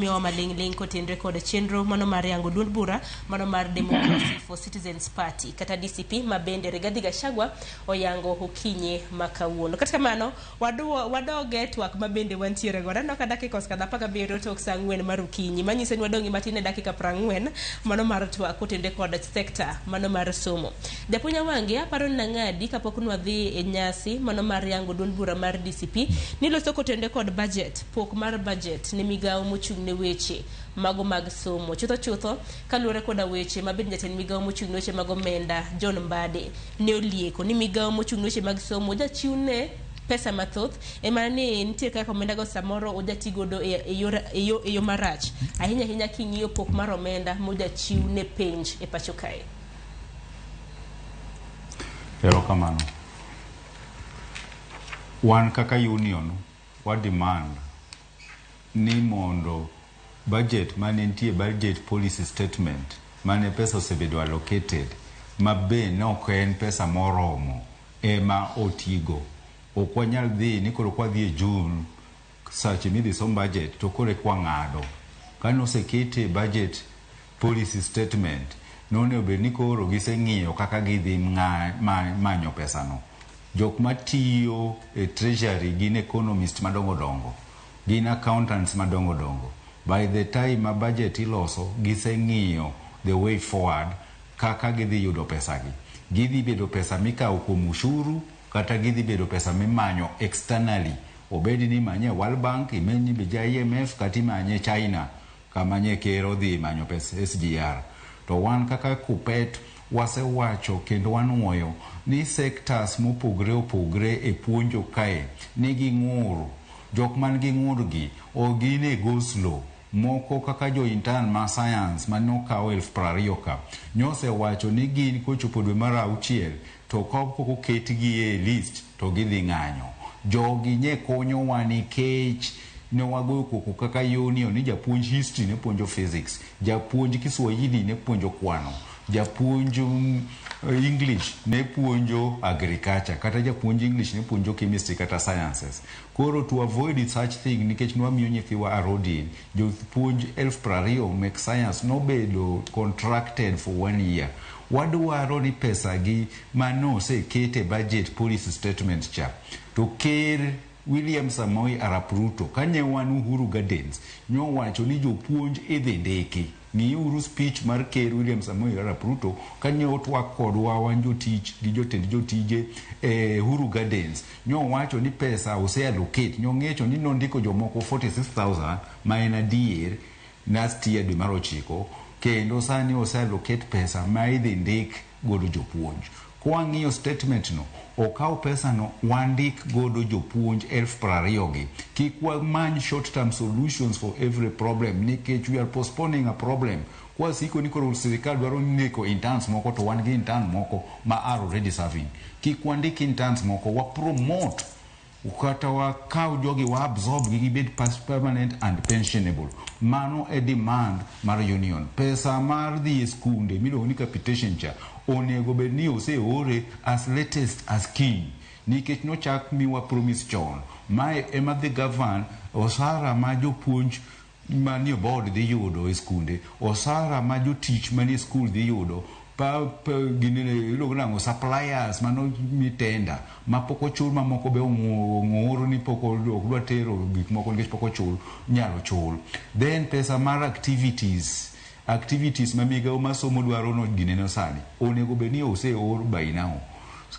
Miwa maling kotenre kod chenro mano mar yango duond bura mano mar Democracy for Citizens Party kata DCP mabende Rigathi Gachagua oyango okinye makawuono. Kata kamano wadoge twak mabende wantiere godo no kada dakika kada paka biro tok saa 4 mar okinyi manyiso ni wadongi matine dakika 40 mano mar twak kotenre kod sector mano mar somo. Zablon Awange aparo na ngadi kapok nwadhi e nyasi mano mar yango duond bura mar DCP niloso kotenre kod budget pok mar budget ni migawo mochung' weche mago mag somo chutho kaluore koda weche mabed jatend migawo mochung' weche mag omenda John Mbade ne olieko ni migawo mochung' weche mag somo jachiwne pesa mathoth emane nitie kaka omenda go samoro ojatigodo e yo marach ahinya king'iyo pok mar omenda mojachiwne penj e pacho kae. Erokamano. Wan kaka union wa demand ni mondo budget mane nitie budget policy statement mane pesa osebedo allocated mabe no en pesa moromo ema otigo okwanyal dhi ni koro kwa dhi e June sache midhi som budget to kore kwa ngado kano sekete budget policy statement none obed ni koro giseng'iyo kaka gidhi manyo pesa no. Jok matiyo e treasury gin economist madongo gin accountants madongo by the time a budget iloso giseng'iyo the way forward kaka gidhi yudo pesa gidhi bedo pesa mikawo kuom ushuru kata gidhi bedo pesa mimanyo externally obedi ni manye World Bank imenyi bija IMF kati manye China kamanye kero dhi manyo pesa SGR to wan kaka kupet wasewacho kendo wanuoyo ni sectors mopogre e puonjo kae nigi ng'uru jok man gi ng'urgi ogine go slow moko kaka jo intern ma science manokawo 20,000 ka nyose wacho ni gin kochopo dwe mar 6 to kopoko ketgi e list to gidhi ng'anyo jogi nye konyo wani kech ne wagoyo koko kaka union ni japuonj history ne puonjo physics japuonj Kiswahili ne puonjo kwano japuonj English ne puonjo agriculture kata japuonj English ne puonjo chemistry kata sciences. Koro to avoid such thing nikech nwamiyo nyithiwa arodin jopuonj 20,000 make science no bedo contracted for 1 year. Wadwaro ni pesa gi mano sekete budget policy statement cha to ker William Samoei Arap Ruto kanye wan Uhuru Gardens nyo wacho ni jopuonj idhi ndiki ni uru speech mar ker William Samoei Arap Ruto kanye otwak kodwa wan jotich gi jotend jotije Uhuru Gardens nyo wacho ni pesa ose allocate nyo ng'echo ni nondiko jomoko 46,000 ma en adier last year dwe mar 9 kendo sani ose allocate pesa ma idhi ndik godo jopuonj. Kwa ng'iyo statement no okaw pesa no wandik godo jopuonj 20,000 gi kikwa man short term solutions for every problem nikech we are postponing a problem kwa siko nikoro sirkal dwaro ndiko interns moko to wan gi intern moko ma are already serving kikwa ndik interns moko wa promote ukata wa kaw jogi wa absorb gi bed permanent and pensionable mano e demand mar union. Pesa mar dhi skunde miluongo ni capitation cha onego bed ni ose ore as latest as king nikech no chak miwa promise chon mae ema the govern osara ma jopuonj manie board dhi yudo e skunde osara ma jotich manie school dhi yudo pa ginene iluongo nango suppliers mano mitenda ma poko chul ma moko be ng'oro ni poko dwa tero gik moko nikech poko chul nyalo chul. Then pesa mar activities ma migawo masomo dwaro no gineno sani onego be ni ose or by now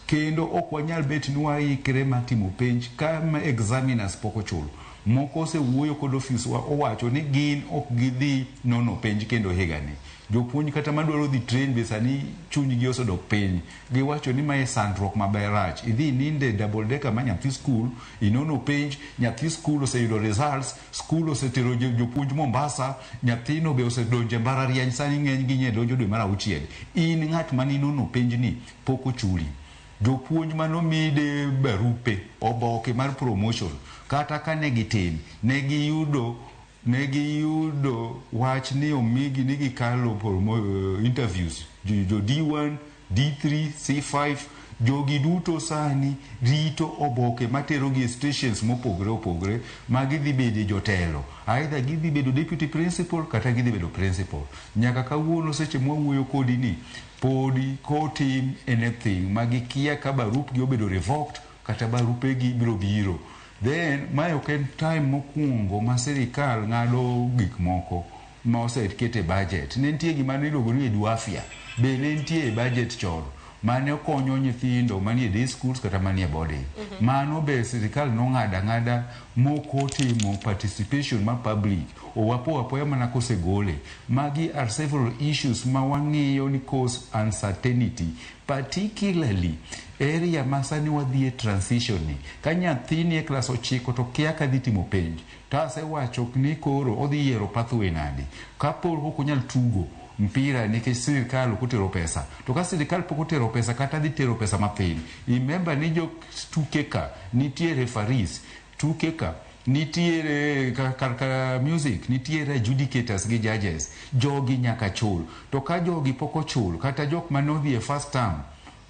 kendo ok wanyal bet ni waikre matimo penj kama examiners poko chul moko se wuoyo kod office wa owacho ni gin ok gidhi nono penj kendo higani jopuonj kata madwaro dhi train be sani chuny gi osodok piny giwacho ni mae sandruok maberach idhi ninde double decker ma nyathi school inono penj nyathi school oseyudo results school osetero jopuonj Mombasa nyathino be osedonje mbalariany sani ng'eny gi nye donjo dwe mar 6 in ng'at mani nono penj ni poko chuli jopuonj mano mide barupe oboke mar promotion kata kane gitin negi yudo wach ni omigi nigi kalo interviews jo D1 D3 C5 jogi duto sani rito oboke matero gi stations mopogre opogre ma gidhi bede jotelo, either gidhi bedo deputy principal kata gidhi bedo principal. Nyaka kawuono seche mwawuoyo kodi ni podi kotim anything magikia ka barupgi obedo revoked kata barupegi biro biro. Then mae ok en time mokwongo ma sirikal ng'ado gik moko ma osekete budget. Ne nitie gima niluongo ni eduafia, be ne nitie e budget chon mane okonyo nyithindo manie day schools kata manie boarding. Mano be sirikal nong'ado ang'ada mokotimo participation ma public owapo apoya mana kosegole. Magi are several issues ma wang'iyo ni cause uncertainty, particularly area masani wadhie transition ni. Ka nyathi ni e klas 9 to kia ka dhi timo penj, to asewacho ni koro odhi yiero pathway nadi. Kapo ok onyal tugo mpira nikech sirikal ok otero pesa, to ka sirikal pok otero pesa kata dhi tero pesa mathin, remember ni jo tuke ka nitie referees, tuke ka nitiere kar music, nitiere adjudicators gi judges, jogi nyaka chul. To ka jogi pok ochul, kata jok manodhi e first term,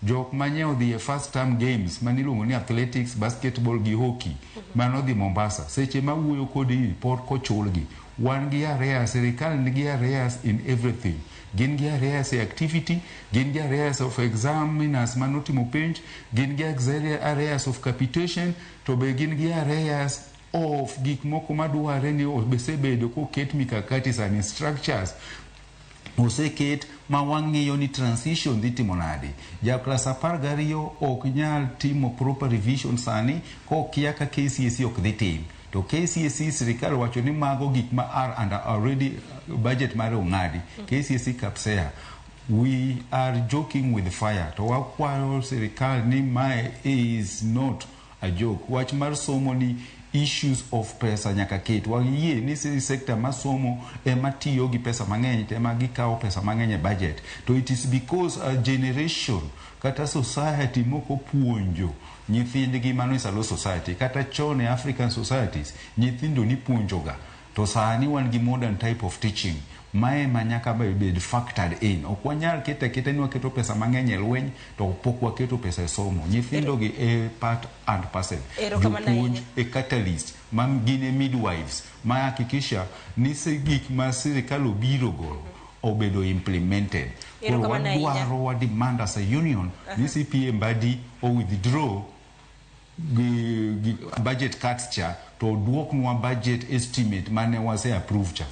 jok manye odhi e first term games maniluongo ni athletics, basketball gi hockey manodhi Mombasa, seche ma wuoyo kodi pok kochulgi. Wan gi areas, sirikal nigi areas in everything. Gin gi areas e activity, gin gi areas of examiners manotimo penj, gin gi areas of capitation, to be gin gi areas of gik moko madware ni obesebedo koket mikakati and structures oseket ma wang'iyo ni transition dhi timo nade. Ja klas 12 ok nyal timo proper revision sani kokia ka KCSE ok dhi tim. To KCSE sirikal wacho ni mago gik ma are under already budget mare ong'adi. KCSE kapsea. We are joking with fire. To wakwayo sirikal ni mae is not a joke. Wach mar somo ni issues of pesa nyaka ket. Wayie ni sector masomo ema tiyo gi pesa mang'eny, ema gikawo pesa mang'eny e budget. To it is because a generation kata society moko puonjo nyithindgi, mano is a low society. Kata chon e African societies nyithindo ni puonjoga, to sani wan gi modern type of teaching mae manyaka bed factored in. Ok wanyal keta ni waketo pesa mang'eny e lweny to pok waketo pesa e somo. Nyithindo gi e part and parcel. Jopuonj e catalyst ma gine midwives ma hakikisha ni gik ma sirikal obiro go obedo implemented. Koro wadwaro wa demand as a union ni CPA mbadi o withdraw budget cuts cha to duoknwa budget estimate mane wase approve cha.